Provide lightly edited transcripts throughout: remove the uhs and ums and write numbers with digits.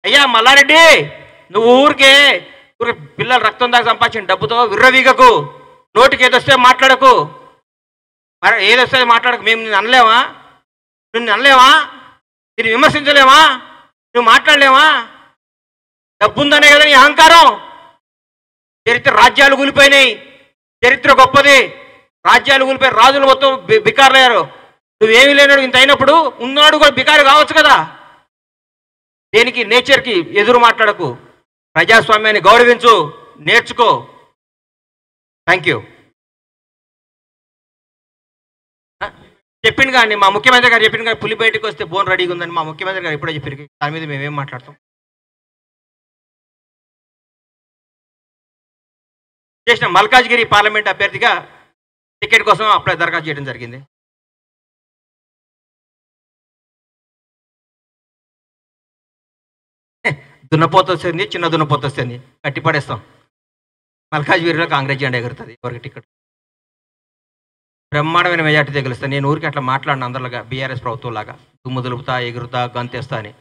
అయ్యా మల్లారెడ్డి, నువ్వు ఊరికే పిల్లలు రక్తం దాకా సంపాదించిన డబ్బుతో విర్రవీగకు, నోటికి ఏదొస్తే మాట్లాడకు, మరి ఏదొస్తే మాట్లాడకు. మేము నిన్ను అనలేమా? నిన్ను విమర్శించలేమా? నువ్వు మాట్లాడలేమా? డబ్బుందనే కదా నీ అహంకారం. చరిత్ర రాజ్యాలు కూలిపోయినాయి, చరిత్ర గొప్పది, రాజ్యాలు కూలిపోయి రాజులు మొత్తం బికారులయ్యారు. నువ్వేమీ లేనాడు ఇంత అయినప్పుడు ఉన్నాడు కూడా బికారు కావచ్చు కదా. దేనికి? నేచర్కి ఎదురు మాట్లాడకు, ప్రజాస్వామ్యాన్ని గౌరవించు, నేర్చుకో. Thank you. చెప్పింది కానీ మా ముఖ్యమంత్రి గారు చెప్పింది కానీ పులి బయటకు వస్తే బోన్ రెడీగా ఉందని మా ముఖ్యమంత్రి గారు ఎప్పుడో చెప్పారు. దాని మీద మేమేం మాట్లాడతాం? చేసిన మల్కాజ్గిరి పార్లమెంట్ అభ్యర్థిగా టికెట్ కోసం అప్లై దరఖాస్తు చేయడం జరిగింది. దున్నపోత వస్తుంది, చిన్న దున్నపోత వస్తుంది, కట్టి పడేస్తాం. మల్కాజ్గిరిలో కాంగ్రెస్ జెండా ఎగురుతుంది. ఎవరికి టికెట్ బ్రహ్మాండమైన మెజార్టీతో గెలుస్తాను. నేను ఊరికి అట్లా మాట్లాడిన అందరిలాగా బీఆర్ఎస్ ప్రభుత్వం లాగా దుమ్ము దులుపుతా, ఎగురుతా, గంతేస్తా అని.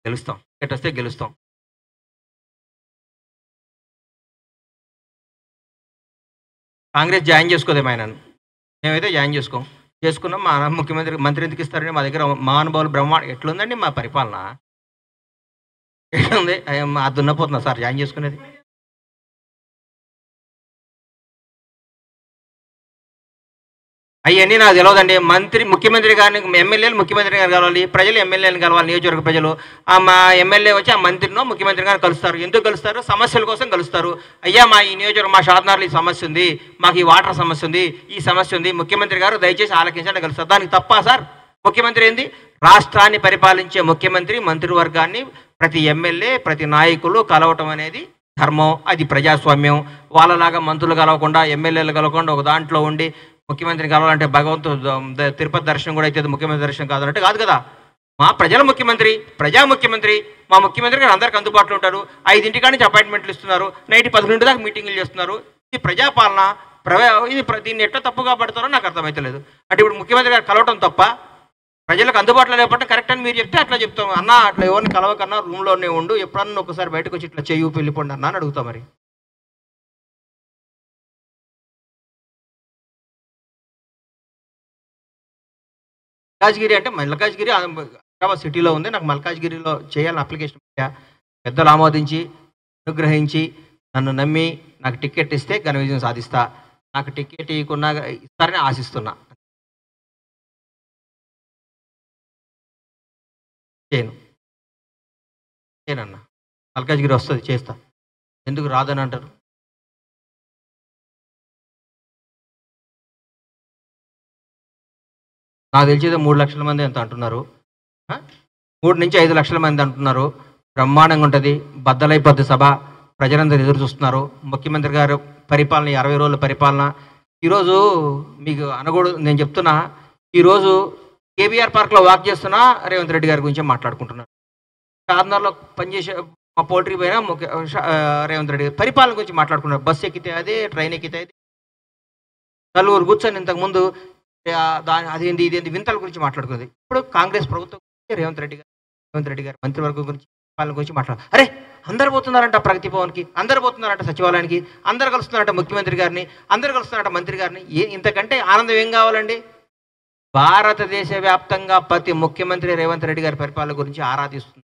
గెలుస్తాం, టికెట్ వస్తే గెలుస్తాం. కాంగ్రెస్ జాయిన్ చేసుకోదేమో ఆయనను, మేమైతే జాయిన్ చేసుకున్నాం. మా మంత్రి ఎందుకు ఇస్తారని మా దగ్గర మహానుభావులు ఎట్లుందండి మా పరిపాలన? ఎట్లుంది? ఆ దున్నపోతున్నా సార్ జాయిన్ చేసుకునేది. అవన్నీ నాకు తెలియదండి. ముఖ్యమంత్రి గారిని, ఎమ్మెల్యేలు ముఖ్యమంత్రి గారు కలవాలి, ప్రజలు ఎమ్మెల్యేలను కలవాలి, నియోజకవర్గ ప్రజలు. మా ఎమ్మెల్యే వచ్చి ఆ మంత్రినో ముఖ్యమంత్రి గారిని కలుస్తారు. ఎందుకు కలుస్తారు? సమస్యల కోసం కలుస్తారు. అయ్యా మా ఈ నియోజకవర్గం, మా షాద్నగర్లో ఈ సమస్య ఉంది, మాకు ఈ వాటర్ సమస్య ఉంది, ఈ సమస్య ఉంది, ముఖ్యమంత్రి గారు దయచేసి ఆలకించండి కలుస్తారు. దానికి తప్ప సార్? ముఖ్యమంత్రి ఏంది? రాష్ట్రాన్ని పరిపాలించే ముఖ్యమంత్రి మంత్రివర్గాన్ని ప్రతి ఎమ్మెల్యే, ప్రతి నాయకులు కలవటం అనేది ధర్మం, అది ప్రజాస్వామ్యం. వాళ్ళలాగా మంత్రులు కలవకుండా, ఎమ్మెల్యేలు కలవకుండా ఒక దాంట్లో ఉండి ముఖ్యమంత్రిని కలవాలంటే భగవంతుడు తిరుపతి దర్శనం కూడా అయితే ముఖ్యమంత్రి దర్శనం కాదంటే కాదు కదా. మా ప్రజల ముఖ్యమంత్రి, ప్రజా ముఖ్యమంత్రి. మా ముఖ్యమంత్రి గారు అందరికి అందుబాటులో ఉంటారు. 5 నుంచి అపాయింట్మెంట్లు ఇస్తున్నారు, నైట్ 11 దాకా మీటింగులు చేస్తున్నారు. ఇది ప్రజాపాలన. ఇది దీన్ని ఎట్లా తప్పుగా పడతారో నాకు అర్థమవుతలేదు. అంటే ఇప్పుడు ముఖ్యమంత్రి గారు కలవటం తప్ప, ప్రజలకు అందుబాటులో లేకపోతే కరెక్ట్ అని మీరు చెప్తే అట్లా చెప్తాం. అన్న అట్లా ఎవరిని కలవకన్నా రూమ్లోనే ఉండు, ఎప్పుడన్నా ఒకసారి బయటకు వచ్చి ఇట్లా చెయ్యి వెళ్ళిపోండి అన్న అని అడుగుతాం. మరి మల్కాజ్గిరి అంటే మల్కాజ్గిరి హైదరాబాద్ సిటీలో ఉంది. నాకు మల్కాజ్గిరిలో చేయాలని అప్లికేషన్ పెద్దలు ఆమోదించి అనుగ్రహించి నన్ను నమ్మి నాకు టికెట్ ఇస్తే ఘన విజయం సాధిస్తా. నాకు టికెట్ ఇవ్వకుండా ఇస్తారని ఆశిస్తున్నా. చేయనన్నా, మల్కాజ్గిరి వస్తుంది, చేస్తా. ఎందుకు రాదని అంటారు? నాకు తెలిసేది 3 లక్షల మంది ఎంత అంటున్నారు, 3 నుంచి 5 లక్షల మంది అంటున్నారు. బ్రహ్మాండంగా ఉంటుంది, బద్దలైపోద్ది సభ. ప్రజలందరూ ఎదురు చూస్తున్నారు. ముఖ్యమంత్రి గారు పరిపాలన, 60 రోజుల పరిపాలన. ఈరోజు మీకు అనకూడదు, నేను చెప్తున్నా. ఈరోజు కేబీఆర్ పార్క్లో వాక్ చేస్తున్నా రేవంత్ రెడ్డి గారి గురించి మాట్లాడుకుంటున్నారు. షాద్నగర్లో పనిచేసే మా పోల్ట్రీ పైన రేవంత్ రెడ్డి గారు పరిపాలన గురించి మాట్లాడుకున్నారు. బస్సు ఎక్కితే అదే, ట్రైన్ ఎక్కితే అదే. నలుగురు కూర్చొని ఇంతకుముందు అదేంటి ఇదేంటి వింతల గురించి మాట్లాడుకున్నది. ఇప్పుడు కాంగ్రెస్ ప్రభుత్వం రేవంత్ రెడ్డి గారు మంత్రివర్గం గురించి, పాలన గురించి అరే అందరు పోతున్నారంట ప్రగతి భవన్కి, అందరు పోతున్నారంట సచివాలయానికి, అందరు కలుస్తున్నారంట ముఖ్యమంత్రి గారిని, అందరు కలుస్తున్నారంట మంత్రి గారిని. ఇంతకంటే ఆనందం ఏం కావాలండి? భారతదేశ వ్యాప్తంగా ప్రతి ముఖ్యమంత్రి రేవంత్ రెడ్డి గారి పరిపాలన గురించి ఆరాధిస్తుంది.